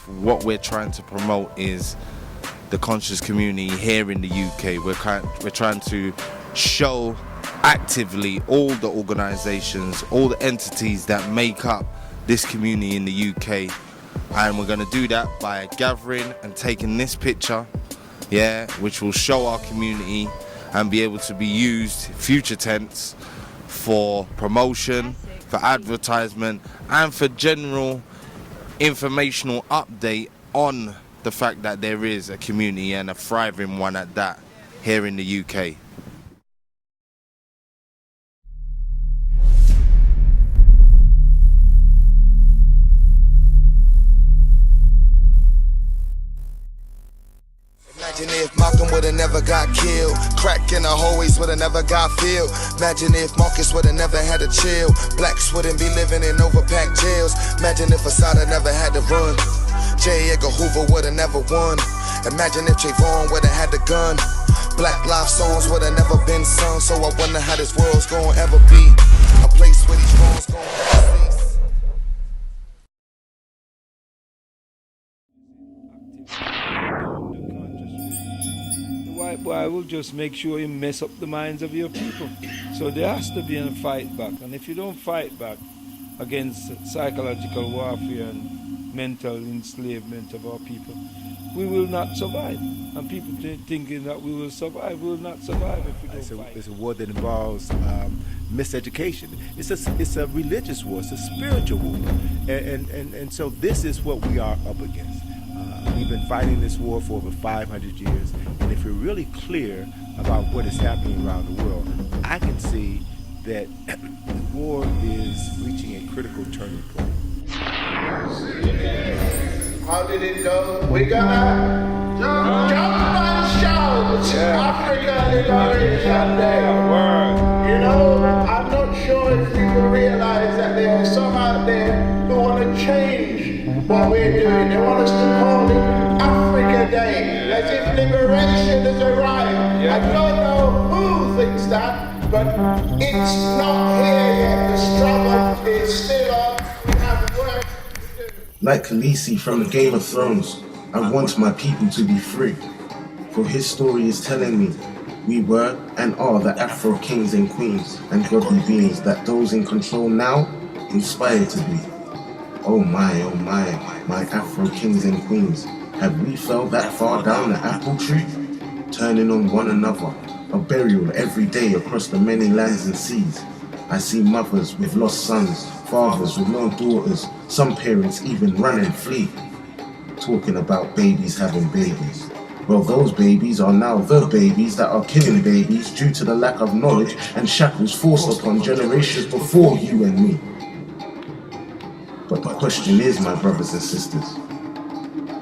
what we're trying to promote is the conscious community here in the UK. We're trying to show actively all the organisations, all the entities that make up this community in the UK, and we're going to do that by gathering and taking this picture, which will show our community and be able to be used, future tense, for promotion, for advertisement, and for general informational update on the fact that there is a community, and a thriving one at that, here in the UK. Imagine if Malcolm would've never got killed. Crack in the hallways would've never got filled. Imagine if Marcus would've never had to chill. Blacks wouldn't be living in overpacked jails. Imagine if Asada never had to run. J. Edgar Hoover would've never won. Imagine if Trayvon would've had the gun. Black life songs would've never been sung. So I wonder how this world's gonna ever be a place where these wrongs gonna ever cease. White boy will just make sure you mess up the minds of your people. So there has to be a fight back. And if you don't fight back against psychological warfare and mental enslavement of our people, we will not survive. And people thinking that we will survive, we will not survive if we don't fight. It's a war that involves miseducation. It's a religious war. It's a spiritual war. And so this is what we are up against. We've been fighting this war for over 500 years, and if we're really clear about what is happening around the world, I can see that the war is reaching a critical turning point. How did it go? We're gonna jump and shout! Africa Liberation Day! You know, I'm not sure if you realize that there are some out there who want to change what we're doing. They want us to call it Africa Day, as if liberation has arrived. I don't know who thinks that, but it's not here yet. The struggle is still on. We have work to do. Like Khaleesi from the Game of Thrones, I want my people to be free. For his story is telling me we were and are the Afro kings and queens and godly beings that those in control now inspire to be. Oh my, my Afro kings and queens, have we fell that far down the apple tree? Turning on one another, a burial every day across the many lands and seas. I see mothers with lost sons, fathers with no daughters, some parents even run and flee. Talking about babies having babies. Well, those babies are now the babies that are killing babies due to the lack of knowledge and shackles forced upon generations before you and me. But the question is, my brothers and sisters,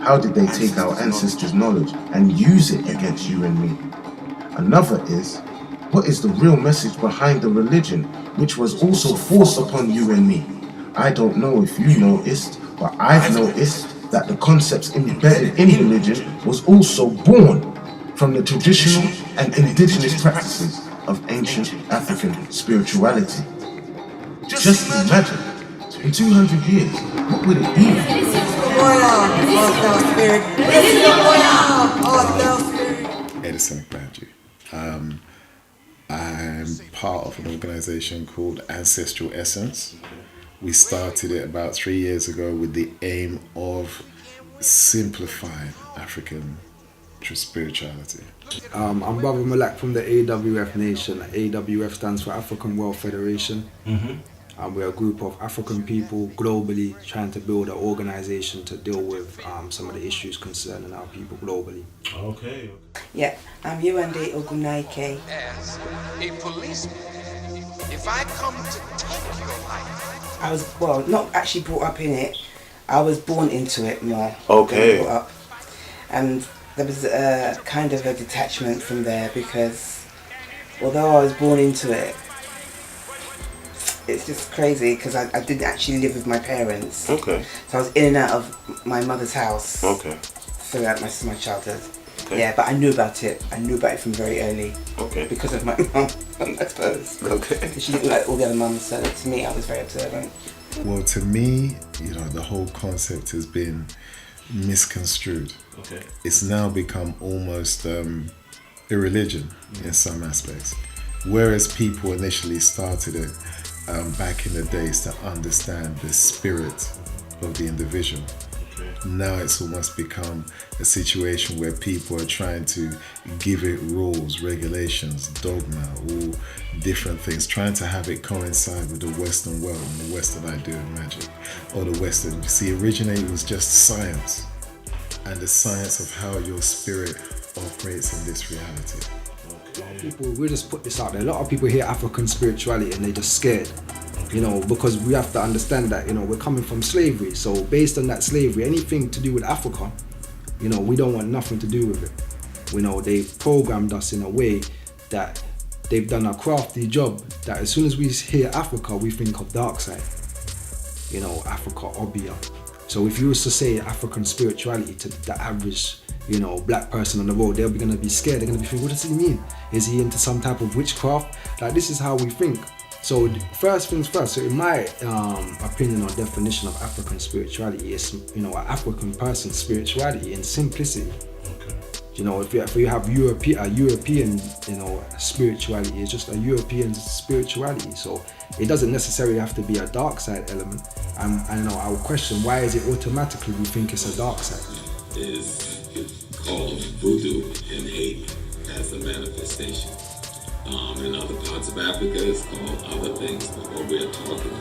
how did they take our ancestors' knowledge and use it against you and me? Another is, what is the real message behind the religion which was also forced upon you and me? I don't know if you noticed, but I've noticed that the concepts embedded in religion was also born from the traditional and indigenous practices of ancient African spirituality. Just imagine, in 200 years, what would it be? Edison Banju. I'm part of an organization called Ancestral Essence. We started it about 3 years ago with the aim of simplifying African spirituality. I'm Brother Malak from the AWF Nation. AWF stands for African World Federation. And we're a group of African people globally trying to build an organization to deal with some of the issues concerning our people globally. Okay. Yeah, I'm Yewande Ogunaike. As a policeman, if I come to take your life. I was, well, not actually brought up in it. I was born into it more. Okay. Than brought up. And there was a kind of a detachment from there because although I was born into it, it's just crazy because I didn't actually live with my parents. Okay. So I was in and out of my mother's house. Okay. Throughout my childhood. Okay. Yeah, but I knew about it. I knew about it from very early. Okay. Because of my mum, I suppose. Okay. Because she didn't like all the other mums, so to me, I was very observant. Well, to me, you know, the whole concept has been misconstrued. Okay. It's now become almost a religion in some aspects. Whereas people initially started it back in the days to understand the spirit of the individual. Now it's almost become a situation where people are trying to give it rules, regulations, dogma, all different things, trying to have it coincide with the Western world and the Western idea of magic, or the Western. See, originally it was just science, and the science of how your spirit operates in this reality. People, we'll just put this out there. A lot of people hear African spirituality and they're just scared. Because we have to understand that, we're coming from slavery. So based on that slavery, anything to do with Africa, we don't want nothing to do with it. They programmed us in a way that they've done a crafty job that as soon as we hear Africa, we think of dark side. Africa, Obia. So if you was to say African spirituality to the average, black person on the road, they're going to be scared. They're going to be thinking, what does he mean? Is he into some type of witchcraft? Like, this is how we think. So first things first, so in my opinion or definition of African spirituality is, an African person's spirituality in simplicity. Okay. If you have a European, spirituality, it's just a European spirituality. So it doesn't necessarily have to be a dark side element. And I would question, why is it automatically we think it's a dark side? It's called voodoo and hate as a manifestation. In other parts of Africa, it's called other things, but what we're talking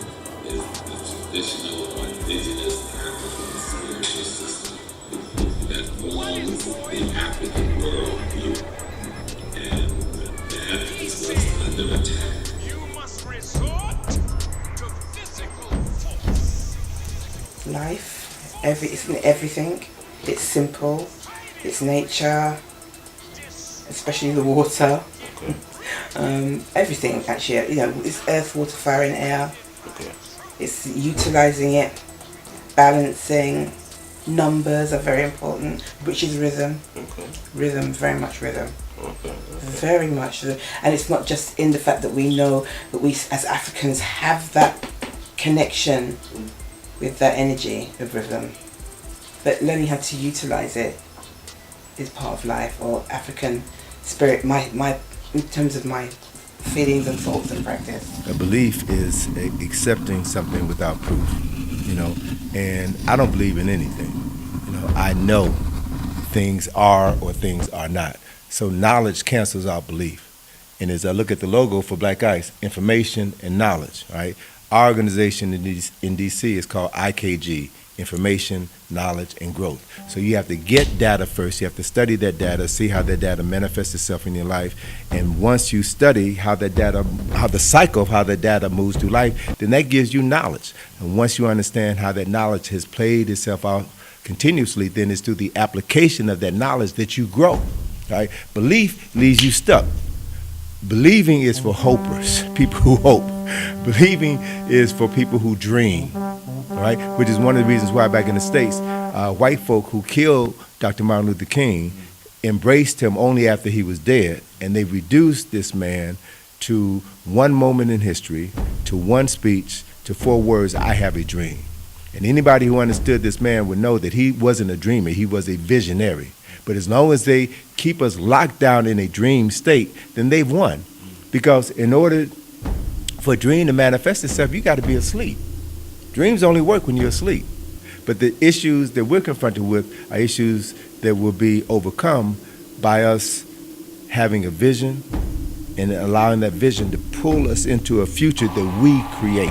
is the traditional or indigenous African spiritual system that forms the African worldview, and that is what's under attack. You must resort to physical force. Life, everything. It's simple. It's nature, especially the water. Okay. Everything actually, it's earth, water, fire and air. Okay. It's utilizing it, balancing. Numbers are very important, which is rhythm. Okay. Rhythm, very much rhythm. Okay. Very much. And it's not just in the fact that we know that we as Africans have that connection with that energy of rhythm, but learning how to utilize it is part of life, or African spirit, my in terms of my feelings and thoughts and practice. A belief is accepting something without proof, and I don't believe in anything. I know things are or things are not. So knowledge cancels out belief. And as I look at the logo for Black Ice, information and knowledge, right? Our organization in DC is called IKG, Information, Knowledge, and Growth. So you have to get data first. You have to study that data, see how that data manifests itself in your life. And once you study how the cycle of how that data moves through life, then that gives you knowledge. And once you understand how that knowledge has played itself out continuously, then it's through the application of that knowledge that you grow, right? Belief leaves you stuck. Believing is for hopers, people who hope. Believing is for people who dream, right? Which is one of the reasons why back in the States, white folk who killed Dr. Martin Luther King embraced him only after he was dead, and they reduced this man to one moment in history, to one speech, to 4 words, I have a dream. And anybody who understood this man would know that he wasn't a dreamer, he was a visionary. But as long as they keep us locked down in a dream state, then they've won. Because in order for a dream to manifest itself, you got to be asleep. Dreams only work when you're asleep. But the issues that we're confronted with are issues that will be overcome by us having a vision and allowing that vision to pull us into a future that we create,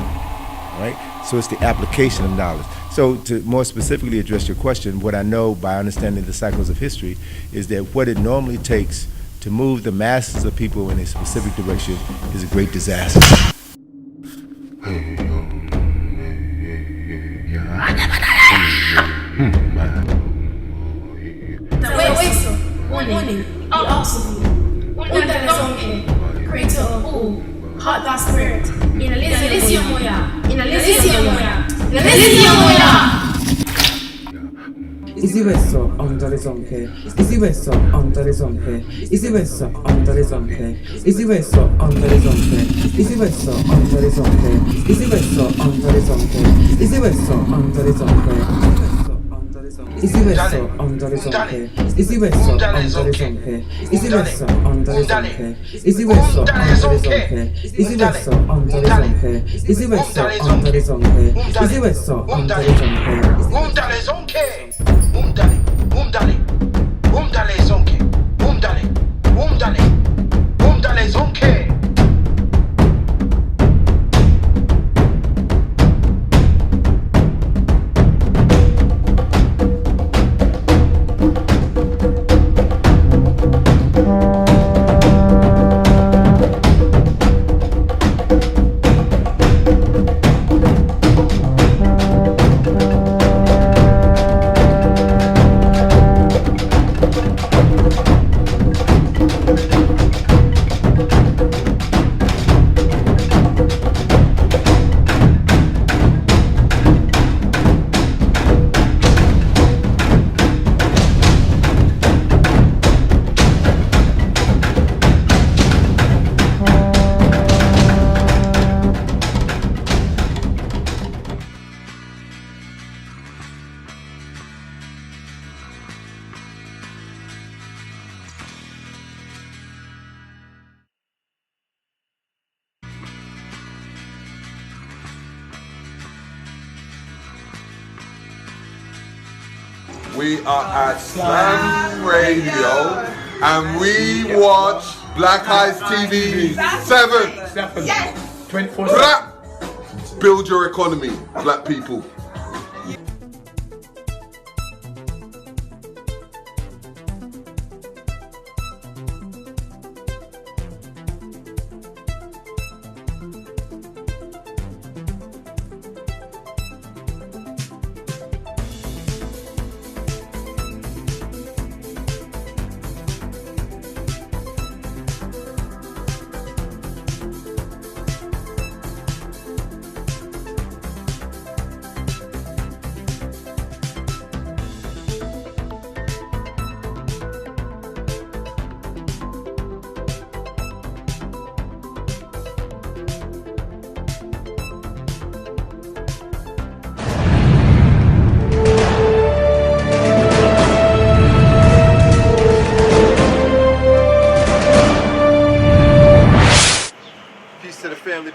right? So it's the application of knowledge. So to more specifically address your question, what I know by understanding the cycles of history is that what it normally takes to move the masses of people in a specific direction is a great disaster. Creator of all, heart that spirit, in Elysium moya, in Elysium moya, in Elysium moya. Easy verso under the zonke, easy verso under the zonke, easy verso under the zonke, easy verso under the zonke, easy verso under the zonke, easy verso under the zonke, easy verso under the zonke. Easy verso under the zonke. Easy verso under the zonke. Easy verso under the zonke. Easy verso under the zonke. Easy verso under the zonke. Easy verso under the zonke. Easy verso under the zonke. Umdale zonke. Umdale. Umdale zonke. Umdale zonke. We are at SLOM Radio and we watch Blackicetv7. Yes. 24/7. Build your economy, black people.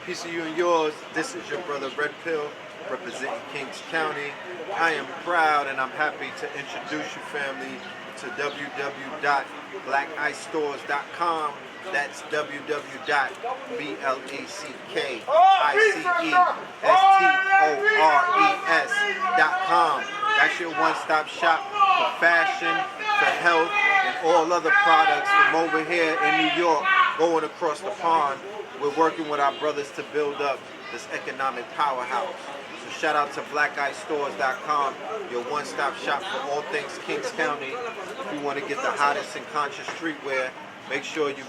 Peace of you and yours. This is your brother Red Pill, representing Kings County. I am proud and I'm happy to introduce you, family, to www.blackicestores.com. That's www.blackicestores.com. That's your one-stop shop for fashion, for health, and all other products from over here in New York, going across the pond. We're working with our brothers to build up this economic powerhouse. So shout out to blackicestores.com, your one-stop shop for all things Kings County. If you want to get the hottest and conscious streetwear, make sure you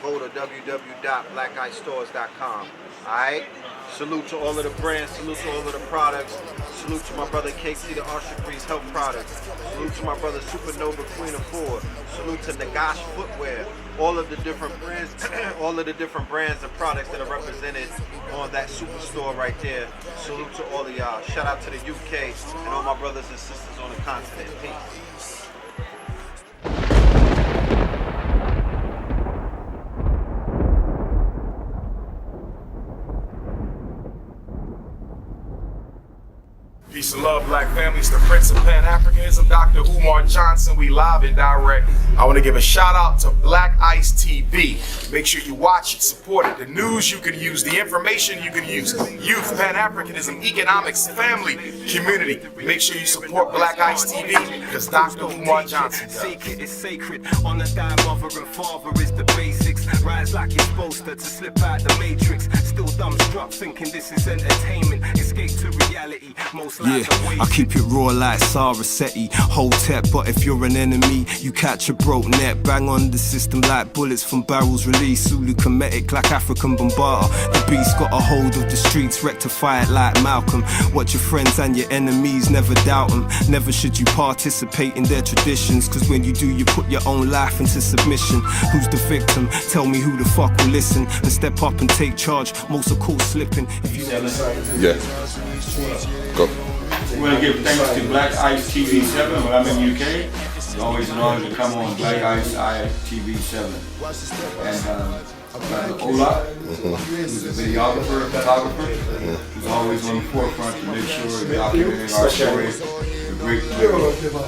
go to www.blackicestores.com. Alright? Salute to all of the brands, salute to all of the products. Salute to my brother KC, the ASHRA Health Products. Salute to my brother Supernova Queen of Four. Salute to Nagash Footwear. All of the different brands, all of the different brands and products that are represented on that superstore right there. Salute to all of y'all. Shout out to the UK and all my brothers and sisters on the continent. Peace. Peace and love, black families. The Prince of Pan-Africanism, Dr. Umar Johnson. We live and direct. I want to give a shout out to Black Ice TV. Make sure you watch it, support it. The news you can use, the information you can use. Youth, Pan-Africanism, economics, family, community. Make sure you support Black Ice TV because Dr. Umar Johnson does. Sacred is sacred. On the thigh, mother and father is the basics. Rise like you're supposed to slip out the matrix. Still dumbstruck thinking this is entertainment. Escape to reality. Most Yeah, I keep it raw like Sarasetti. Hotep, but if you're an enemy, you catch a broke net. Bang on the system like bullets from barrels released. Zulu Kemetic like African Bombata. The beast got a hold of the streets, rectify it like Malcolm. Watch your friends and your enemies, never doubt them. Never should you participate in their traditions, cause when you do, you put your own life into submission. Who's the victim? Tell me who the fuck will listen and step up and take charge. Most are caught slipping. If you Yeah. Go. We want to give thanks to Blackicetv7 when I'm in UK. It's always an honor to come on Blackicetv7. And Ola, who's a videographer, photographer, who's always on the forefront to make sure we're documenting our story. A great hotel.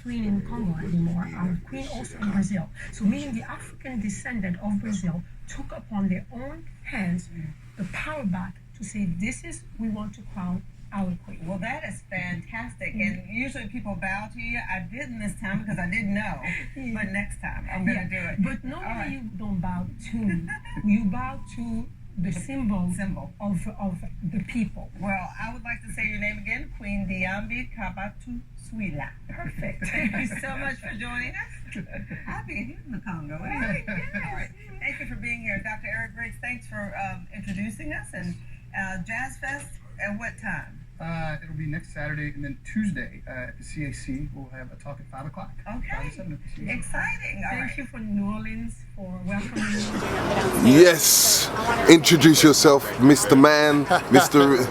Queen in Congo anymore, our queen also in Brazil. So meaning the African descendant of Brazil took upon their own hands the power back to say, this is, we want to crown our queen. Well, that is fantastic. And usually people bow to you. I didn't this time because I didn't know. But next time I'm going to do it. But normally you don't bow to me. You bow to the symbol of the people. Well, I would like to say your name again, Queen Diambi Kabatu Swila. Perfect. Thank you so much for joining us. I'll be here in the Congo. Right? Yes. Thank you for being here. Dr. Eric Briggs, thanks for introducing us. And Jazz Fest, at what time? It'll be next Saturday, and then Tuesday at the CAC, we'll have a talk at 5 o'clock. Okay. Exciting. Thank you for New Orleans for welcoming me. Yes. Introduce yourself, Mr. Man, Mr.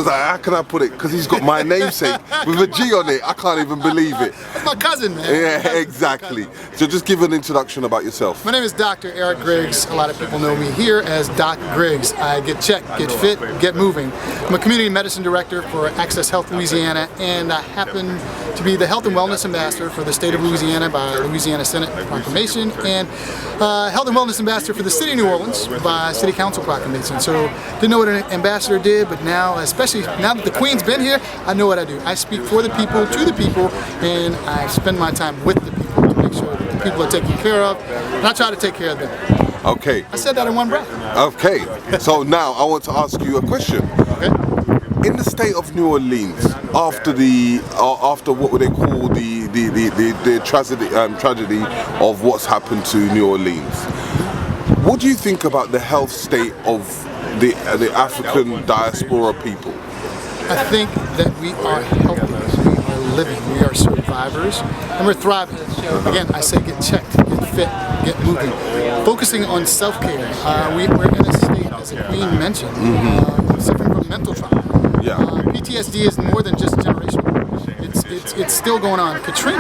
How can I put it? Because he's got my namesake with a G on it. I can't even believe it. That's my cousin, man. Yeah, exactly. So just give an introduction about yourself. My name is Dr. Eric Griggs. A lot of people know me here as Doc Griggs. I get checked, get fit, get moving. I'm a community medicine director for Access Health Louisiana, and I happen to be the health and wellness ambassador for the state of Louisiana by Louisiana Senate proclamation, and health and wellness ambassador for the city of New Orleans by city council proclamation. So didn't know what an ambassador did, but now, especially now that the Queen's been here, I know what I do. I speak for the people, to the people, and I spend my time with the people to make sure that the people are taken care of, and I try to take care of them. Okay. I said that in one breath. Okay. So now I want to ask you a question. Okay. In the state of New Orleans, after what would they call the tragedy of what's happened to New Orleans, what do you think about the health state of the African diaspora people? I think that we are healthy, we are living, we are survivors, and we're thriving. Again, I say get checked, get fit, get moving. Focusing on self-care. We're in a state, as the Queen mentioned, suffering from mental trauma. PTSD is more than just generational. It's still going on. Katrina,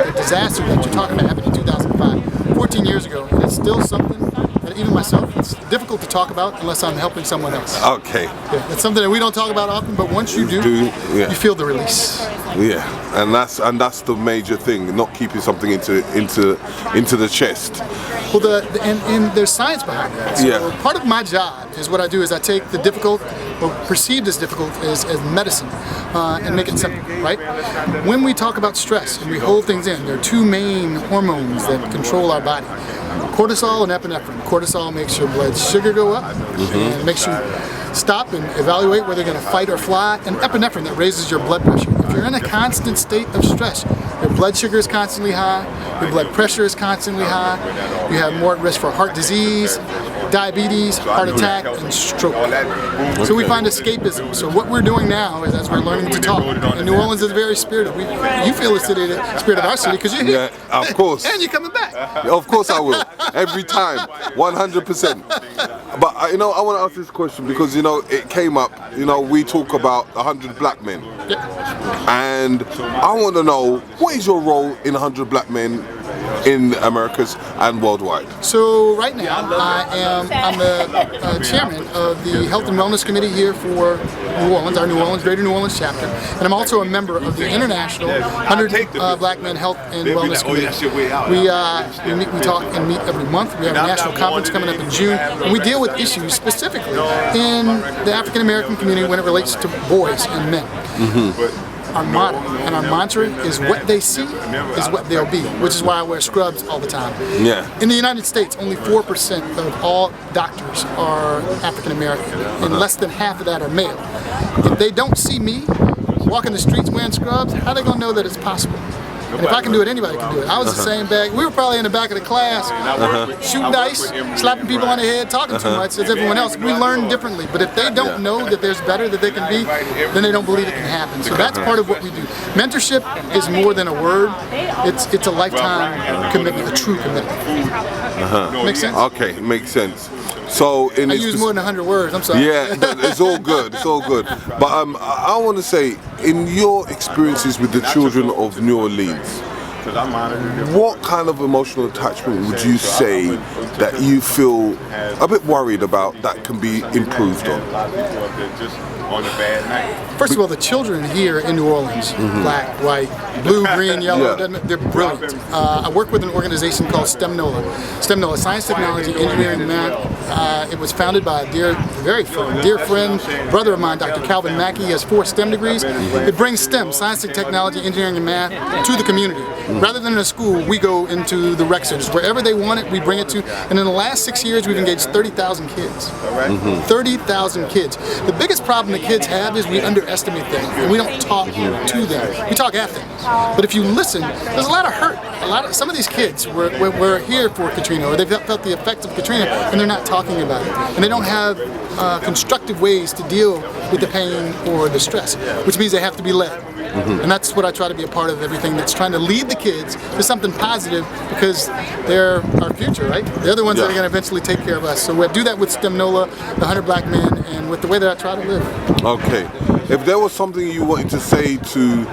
the disaster that you're talking about, happened in 2005, 14 years ago, and it's still something that even myself, it's difficult to talk about unless I'm helping someone else. Okay. Yeah, it's something that we don't talk about often, but once you do, you feel the release. Yeah, and that's the major thing, not keeping something into the chest. Well, and there's science behind that. So part of my job is what I do is I take the difficult, or perceived as difficult, as medicine, and make it simple, right? When we talk about stress and we hold things in, there are two main hormones that control our body. Cortisol and epinephrine. Cortisol makes your blood sugar go up and makes you stop and evaluate whether you're going to fight or fly, and epinephrine that raises your blood pressure. If you're in a constant state of stress, your blood sugar is constantly high, your blood pressure is constantly high, you have more risk for heart disease, diabetes, heart attack, and stroke. So we find escapism. So what we're doing now is, as we're learning to talk, and New Orleans is very spirited. You feel the spirit of our city because you're here. Yeah, of course. And you're coming back. Of course I will. Every time. 100%. But I want to ask this question because, it came up, we talk about 100 black men. And I want to know, what is your role in 100 black men in Americas and worldwide? So right now, I'm the chairman of the Health and Wellness Committee here for New Orleans, our Greater New Orleans chapter, and I'm also a member of the International 100 Black Men Health and Wellness Committee. We talk and meet every month. We have a national conference coming up in June, and we deal with issues specifically in the African American community when it relates to boys and men. Our motto and our mantra is what they see is what they'll be, which is why I wear scrubs all the time. Yeah. In the United States, only 4% of all doctors are African American, and less than half of that are male. If they don't see me walking the streets wearing scrubs, how are they going to know that it's possible? And if I can do it, anybody can do it. I was the same bag. We were probably in the back of the class, shooting dice, slapping people on the head, talking too much as everyone else. We learn differently. But if they don't know that there's better that they can be, then they don't believe it can happen. So that's part of what we do. Mentorship is more than a word. It's a lifetime commitment, a true commitment. Makes sense? Okay, makes sense. So I use more than 100 words. I'm sorry. Yeah, it's all good. It's all good. But I want to say, in your experiences with the children of New Orleans, what kind of emotional attachment would you say that you feel a bit worried about that can be improved on? First of all, the children here in New Orleans, black, white, blue, green, yellow, they're brilliant. I work with an organization called STEMnola. STEMnola, Science, Technology, Engineering, Math. It was founded by a dear friend, brother of mine, Dr. Calvin Mackey. He has 4 STEM degrees. It brings STEM, Science, Technology, Engineering, and Math, to the community. Rather than in a school, we go into the rec centers. Wherever they want it, we bring it to. And in the last 6 years, we've engaged 30,000 kids. 30,000 kids. The biggest problem the kids have is we underestimate them, and we don't talk to them. We talk at them. But if you listen, there's a lot of hurt. Some of these kids were here for Katrina, or they've felt the effects of Katrina, and they're not talking about it. And they don't have constructive ways to deal with the pain or the stress, which means they have to be led. And that's what I try to be a part of, everything that's trying to lead the kids to something positive, because they're our future, right? They're the ones that are going to eventually take care of us. So we do that with STEMnola, the 100 Black Men, and with the way that I try to live. Okay. If there was something you wanted to say to,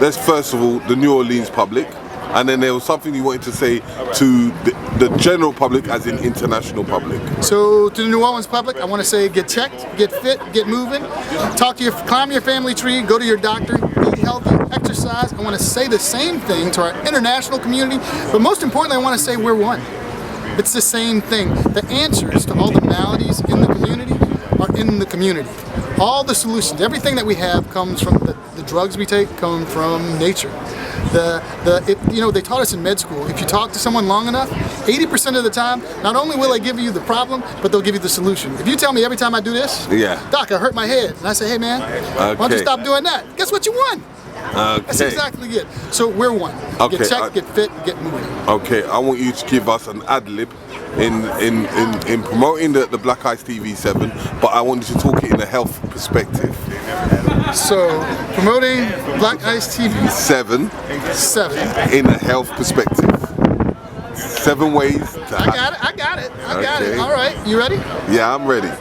let's first of all, the New Orleans public, and then there was something you wanted to say to the general public, as in international public. So to the New Orleans public, I want to say get checked, get fit, get moving, climb your family tree, go to your doctor, eat healthy, exercise. I want to say the same thing to our international community, but most importantly, I want to say we're one. It's the same thing. The answers to all the maladies in the community are in the community. All the solutions, everything that we have comes from the drugs we take come from nature. They taught us in med school, if you talk to someone long enough, 80% of the time, not only will they give you the problem, but they'll give you the solution. If you tell me every time I do this, Doc, I hurt my head, and I say, hey man, why don't you stop doing that? Guess what, you won. That's exactly it. So we're one. Get checked, get fit, get moving. Okay, I want you to give us an ad-lib in promoting the Black Ice TV7, but I want you to talk it in a health perspective. So, promoting Black Ice TV7 in a health perspective. 7 ways to I got it. All right, you ready? Yeah, I'm ready.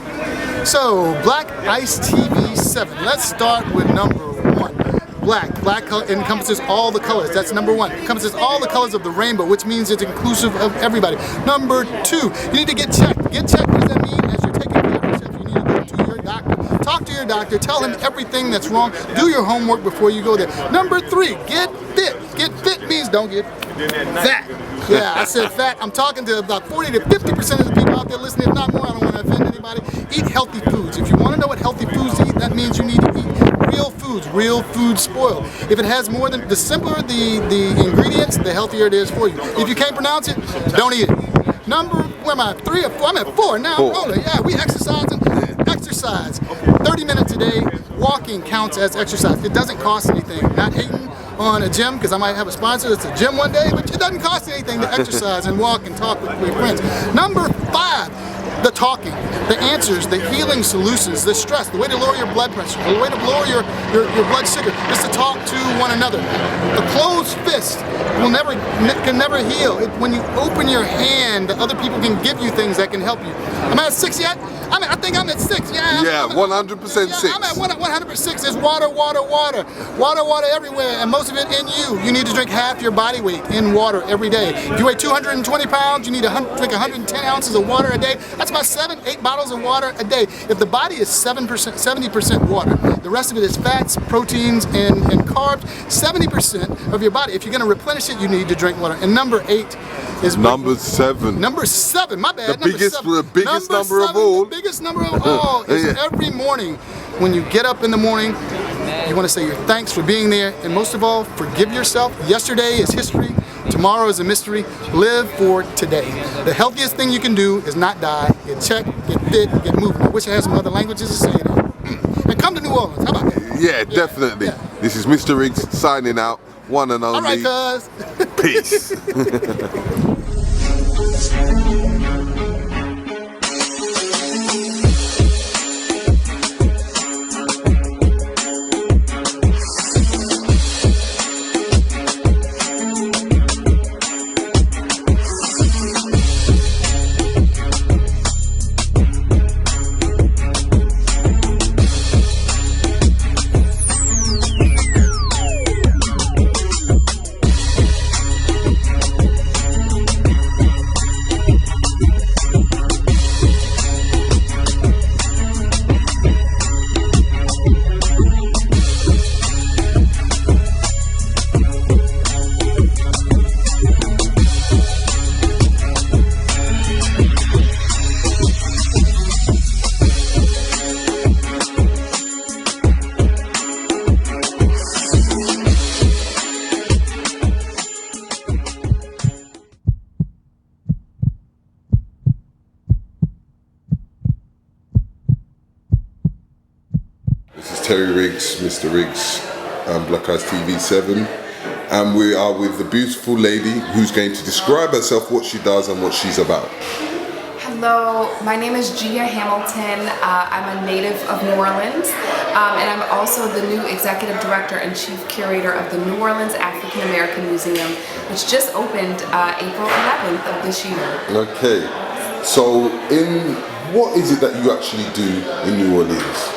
So, Black Ice TV7. Let's start with number 1. Black encompasses all the colors. That's number 1. Encompasses all the colors of the rainbow, which means it's inclusive of everybody. Number 2, you need to get checked. Get checked, what does that mean? As you're taking care of yourself, you need to go to your doctor. Talk to your doctor, tell him everything that's wrong. Do your homework before you go there. Number 3, get fit. Get fit means don't get fat. Yeah, I said fat. I'm talking to about 40 to 50% of the people out there listening, if not more. I don't want to offend anybody. Eat healthy foods. If you want to know what healthy foods to eat, that means you need to eat real foods. Real food spoiled. If it has more than, the simpler the ingredients, the healthier it is for you. If you can't pronounce it, don't eat it. Number, where am I? 3 or 4? I'm at 4 now. I'm rolling. Yeah, we exercising. Exercise. 30 minutes a day. Walking counts as exercise. It doesn't cost anything. Not hating on a gym, because I might have a sponsor that's a gym one day, but it doesn't cost anything to exercise and walk and talk with your friends. Number 5, the talking, the answers, the healing solutions, the stress, the way to lower your blood pressure, the way to lower your blood sugar is to talk to one another. A closed fist can never heal. When you open your hand, the other people can give you things that can help you. Am I at 6 yet? I think I'm at 6. Yeah, 100% 6. I'm at 100%. There's water everywhere, and most of it in you. You need to drink half your body weight in water every day. If you weigh 220 pounds, you need to drink 110 ounces of water a day. That's about 7-8 bottles of water a day. If the body is 70% water, the rest of it is fats, proteins, and carbs. 70% of your body. If you're going to replenish it, you need to drink water. And number 8 is number 7. Number 7, my bad. The biggest number of all. The biggest number of all is every morning when you get up in the morning, you want to say your thanks for being there, and most of all, forgive yourself. Yesterday is history. Tomorrow is a mystery. Live for today. The healthiest thing you can do is not die. Get checked, get fit, get moving. I wish I had some other languages to say that. And come to New Orleans. How about that? Yeah, definitely. Yeah. This is Mr. Riggs signing out. one and only. All right, cuz. Peace. Terry Riggs, Mr. Riggs, Blackicetv7, and we are with the beautiful lady who's going to describe herself, what she does and what she's about. Hello, my name is Gia Hamilton. I'm a native of New Orleans, and I'm also the new Executive Director and Chief Curator of the New Orleans African American Museum, which just opened April 11th of this year. Okay, so what is it that you actually do in New Orleans?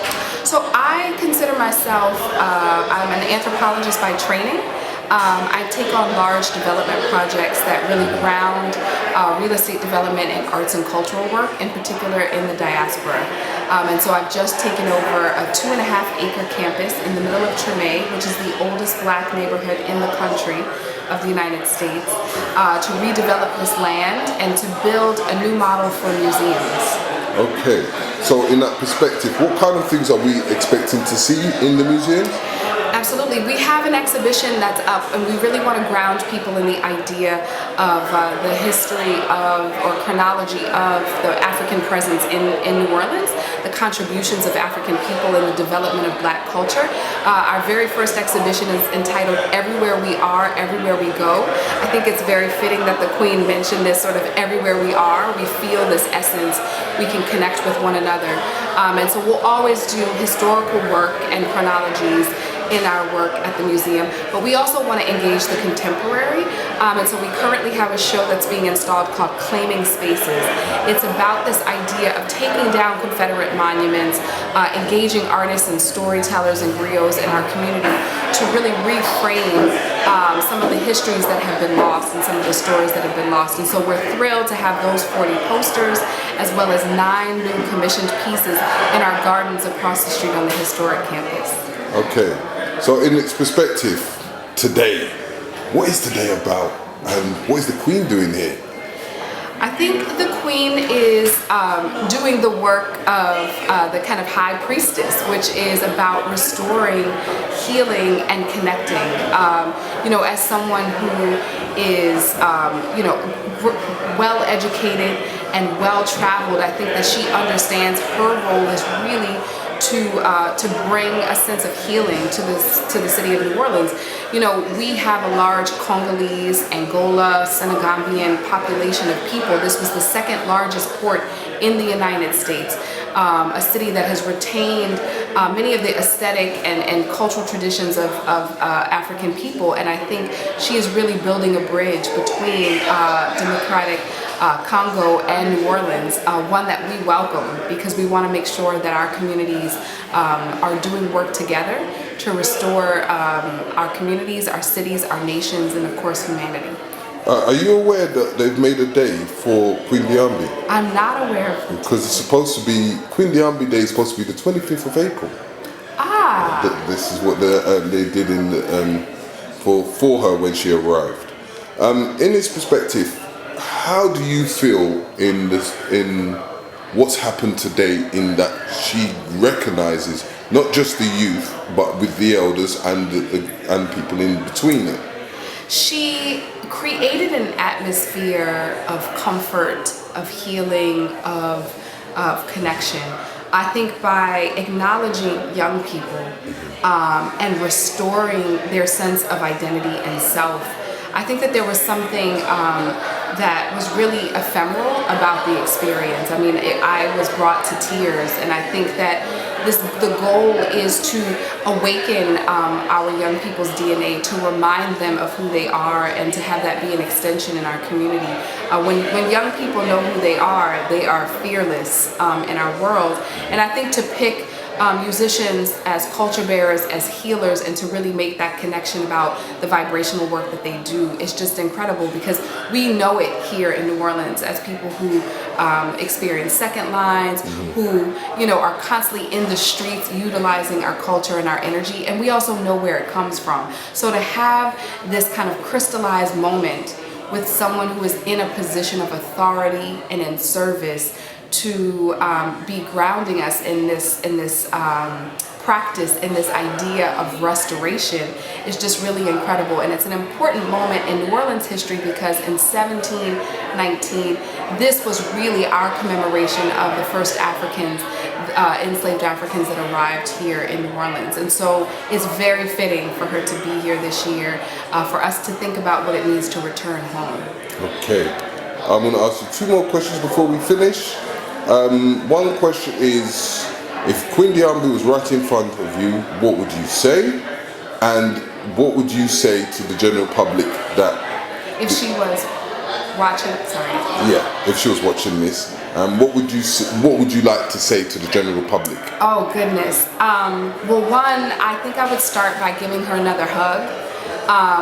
So I consider myself, I'm an anthropologist by training. I take on large development projects that really ground real estate development and arts and cultural work, in particular in the diaspora. And so I've just taken over a 2.5-acre campus in the middle of Treme, which is the oldest black neighborhood in the country of the United States, to redevelop this land and to build a new model for museums. Okay, so in that perspective, what kind of things are we expecting to see in the museum? Absolutely. We have an exhibition that's up, and we really want to ground people in the idea of the history of, or chronology of, the African presence in New Orleans, the contributions of African people in the development of black culture. Our very first exhibition is entitled Everywhere We Are, Everywhere We Go. I think it's very fitting that the Queen mentioned this sort of everywhere we are, we feel this essence, we can connect with one another. And so we'll always do historical work and chronologies in our work at the museum, but we also want to engage the contemporary, and so we currently have a show that's being installed called Claiming Spaces. It's about this idea of taking down Confederate monuments, engaging artists and storytellers and griots in our community to really reframe some of the histories that have been lost and some of the stories that have been lost. And so we're thrilled to have those 40 posters as well as 9 new commissioned pieces in our gardens across the street on the historic campus. Okay. So in its perspective, today, what is today about and what is the Queen doing here? I think the Queen is doing the work of the kind of High Priestess, which is about restoring, healing, and connecting. You know, as someone who is, you know, well-educated and well-traveled, I think that she understands her role is really to bring a sense of healing to the city of New Orleans. You know, we have a large Congolese, Angola, Senegambian population of people. This was the second largest port in the United States, a city that has retained many of the aesthetic and cultural traditions of African people, and I think she is really building a bridge between democratic Congo and New Orleans, one that we welcome because we want to make sure that our communities are doing work together to restore our communities, our cities, our nations, and of course humanity. Are you aware that they've made a day for Queen Diambi? I'm not aware of it. Because it's supposed to be, Queen Diambi Day is supposed to be the 25th of April. Ah! This is what they did for her when she arrived. In this perspective, how do you feel in what's happened today, in that she recognizes not just the youth but with the elders and people in between it? She created an atmosphere of comfort, of healing, of connection. I think by acknowledging young people and restoring their sense of identity and self, I think that there was something that was really ephemeral about the experience. I mean, I was brought to tears, and I think that the goal is to awaken our young people's DNA, to remind them of who they are, and to have that be an extension in our community. When young people know who they are fearless in our world. And I think to pick musicians as culture bearers, as healers, and to really make that connection about the vibrational work that they do is just incredible, because we know it here in New Orleans as people who experience second lines, who are constantly in the streets utilizing our culture and our energy, and we also know where it comes from. So to have this kind of crystallized moment with someone who is in a position of authority and in service to be grounding us in this practice, in this idea of restoration, is just really incredible. And it's an important moment in New Orleans history, because in 1719, this was really our commemoration of the first Africans, enslaved Africans that arrived here in New Orleans. And so it's very fitting for her to be here this year, for us to think about what it means to return home. Okay, I'm going to ask you 2 more questions before we finish. One question is, if Queen Diambi was right in front of you, what would you say? And what would you say to the general public that... If she was watching, if she was watching this, what would you like to say to the general public? Oh goodness. Well, one, I think I would start by giving her another hug.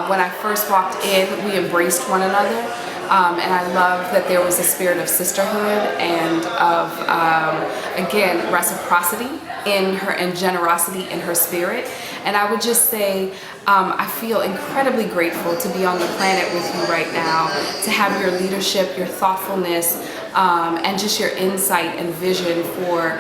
When I first walked in, we embraced one another. And I love that there was a spirit of sisterhood and of, again, reciprocity in her, and generosity in her spirit. And I would just say, I feel incredibly grateful to be on the planet with you right now, to have your leadership, your thoughtfulness, and just your insight and vision for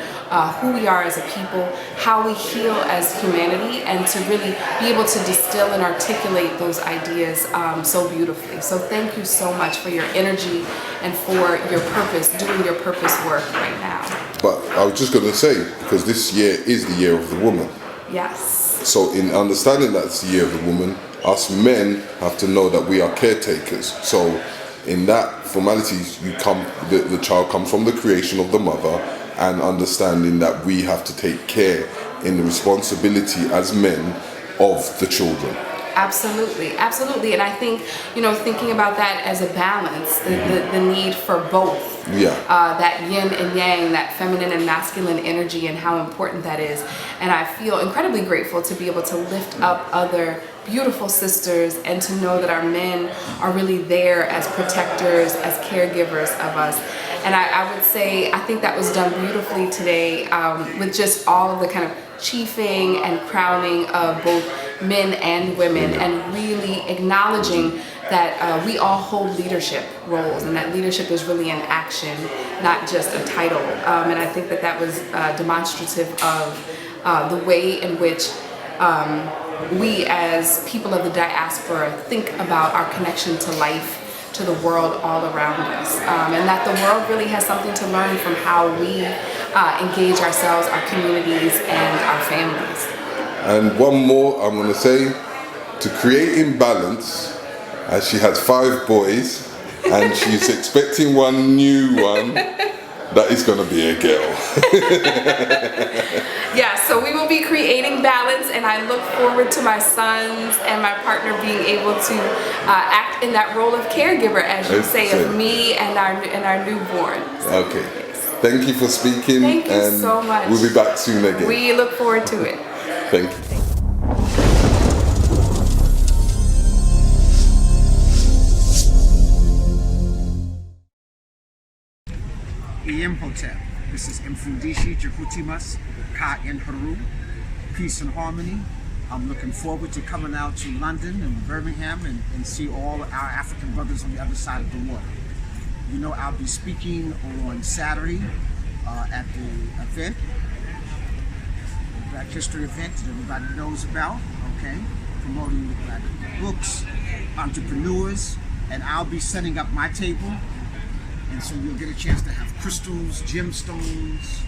who we are as a people, how we heal as humanity, and to really be able to distill and articulate those ideas so beautifully. So thank you so much for your energy and for your purpose, doing your purpose work right now. But I was just going to say, because this year is the year of the woman. Yes. So in understanding that it's the year of the woman, us men have to know that we are caretakers. So in that formalities, the child comes from the creation of the mother, and understanding that we have to take care in the responsibility as men of the children. Absolutely, absolutely. And I think, thinking about that as a balance, the need for both. Yeah. That yin and yang, that feminine and masculine energy, and how important that is. And I feel incredibly grateful to be able to lift up other beautiful sisters, and to know that our men are really there as protectors, as caregivers of us. And I would say, I think that was done beautifully today, with just all of the kind of chiefing and crowning of both men and women, and really acknowledging that we all hold leadership roles, and that leadership is really an action, not just a title. And I think that was demonstrative of the way in which we as people of the diaspora think about our connection to life, to the world all around us, and that the world really has something to learn from how we engage ourselves, our communities, and our families. And one more I'm going to say, to create imbalance, as she has 5 boys and she's expecting one new one, that is going to be a girl. Yeah, so we will be creating balance, and I look forward to my sons and my partner being able to act in that role of caregiver, as you say, of me and our newborn. So, okay. Thank you for speaking. Thank you so much. We'll be back soon again. We look forward to it. Thank you. Imhotep. This is Mfundishi Jakutimas, Ka in Haru, peace and harmony. I'm looking forward to coming out to London and Birmingham and see all our African brothers on the other side of the water. I'll be speaking on Saturday at the event, the Black History event that everybody knows about, okay? Promoting the Black books, entrepreneurs, and I'll be setting up my table. And so you'll get a chance to have crystals, gemstones,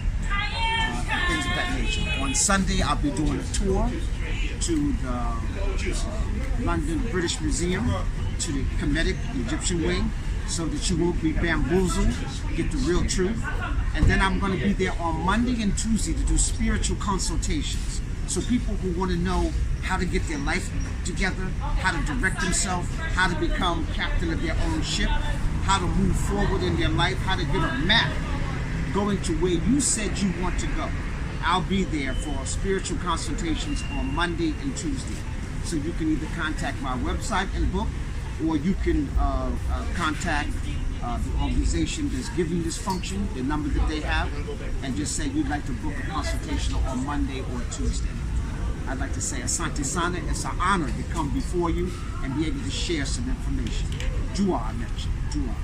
things of that nature. On Sunday, I'll be doing a tour to the London British Museum, to the Kemetic Egyptian wing, so that you won't be bamboozled, get the real truth. And then I'm going to be there on Monday and Tuesday to do spiritual consultations. So people who want to know how to get their life together, how to direct themselves, how to become captain of their own ship, how to move forward in their life, how to get a map going to where you said you want to go. I'll be there for spiritual consultations on Monday and Tuesday. So you can either contact my website and book, or you can contact the organization that's giving this function, the number that they have, and just say you'd like to book a consultation on Monday or Tuesday. I'd like to say, Asante Sana, it's an honor to come before you and be able to share some information. Dua, I mentioned. Dua.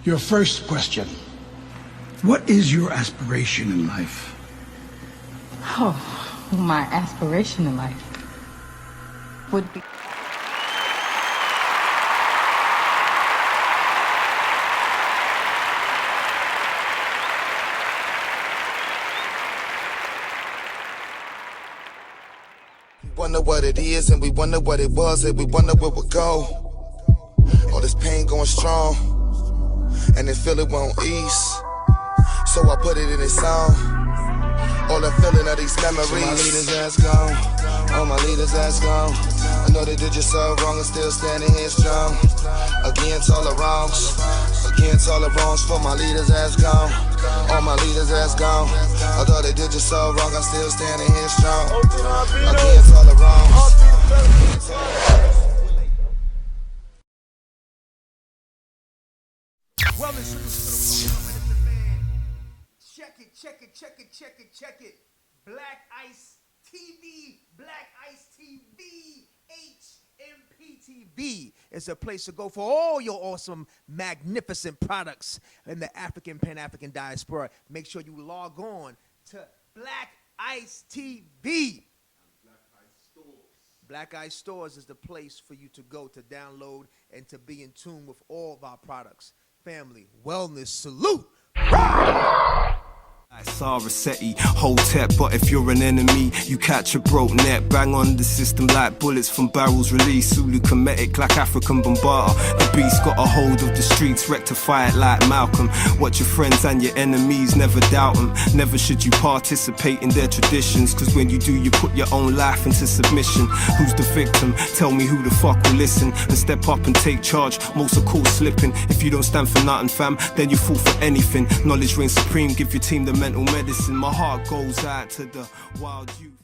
Your first question, what is your aspiration in life? Oh, my aspiration in life would be... We wonder what it is, and we wonder what it was, and we wonder where we'll go. All this pain going strong, and they feel it won't ease, so I put it in this song. All the feeling of these memories. So my leaders that's gone, all my leaders that's gone. I know they did you so wrong and still standing here strong. Against all the wrongs, against all the wrongs. For my leaders that's gone, all my leaders that's gone. Although they did you so wrong, I'm still standing here strong. Against all the wrongs. Check it. Black Ice TV, HMPTV is a place to go for all your awesome, magnificent products in the African, Pan-African diaspora. Make sure you log on to Black Ice TV. Black Ice Stores is the place for you to go to download and to be in tune with all of our products. Family, wellness, salute. Sarasetti, Hotep, but if you're an enemy, you catch a broke net. Bang on the system like bullets from barrels released. Zulu Kemetic like African Bombata. The beast got a hold of the streets, rectify it like Malcolm. Watch your friends and your enemies, never doubt them. Never should you participate in their traditions, cause when you do, you put your own life into submission. Who's the victim? Tell me who the fuck will listen and step up and take charge. Most are caught slipping. If you don't stand for nothing, fam, then you fall for anything. Knowledge reigns supreme, give your team the mental medicine. My heart goes out to the wild youth.